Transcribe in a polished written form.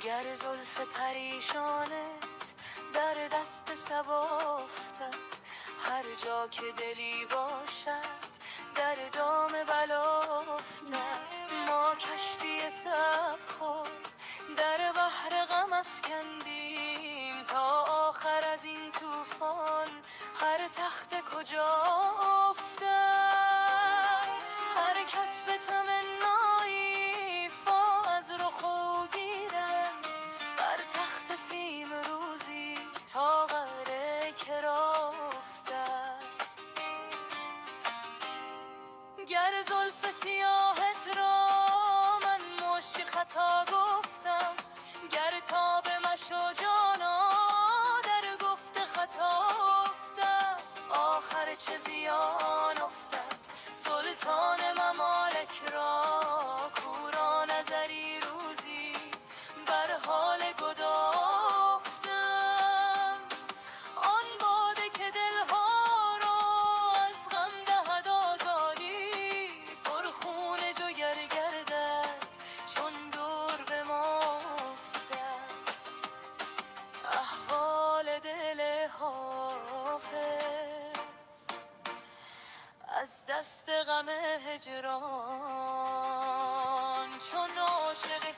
گر زلف پریشانت در دست صبا افتد، هر جا که دلی باشد در دام بلا افتد. ما کشتی سبک‌خور در بحر غم افکندیم، تا آخر از این طوفان هر تخته کجا افتد. هر کس به تمنایی فا از رخ و گیرد، بر تخت فیم روزی تا قره کرا افتد. گر زلف سیاهت را من مشت خطا گفتم، گر تاب مشو جانا در گفت خطا افتم. آخر چه زیان افتد سلطان ممالک را، کورا نظری روزی بر حال گدا افتم. آن باده که دلها را از غم دهد آزادی، پر خون جگر گردد چون دور به ما افتد. احوال دل حافظ از دست غم هجران، چون عاشق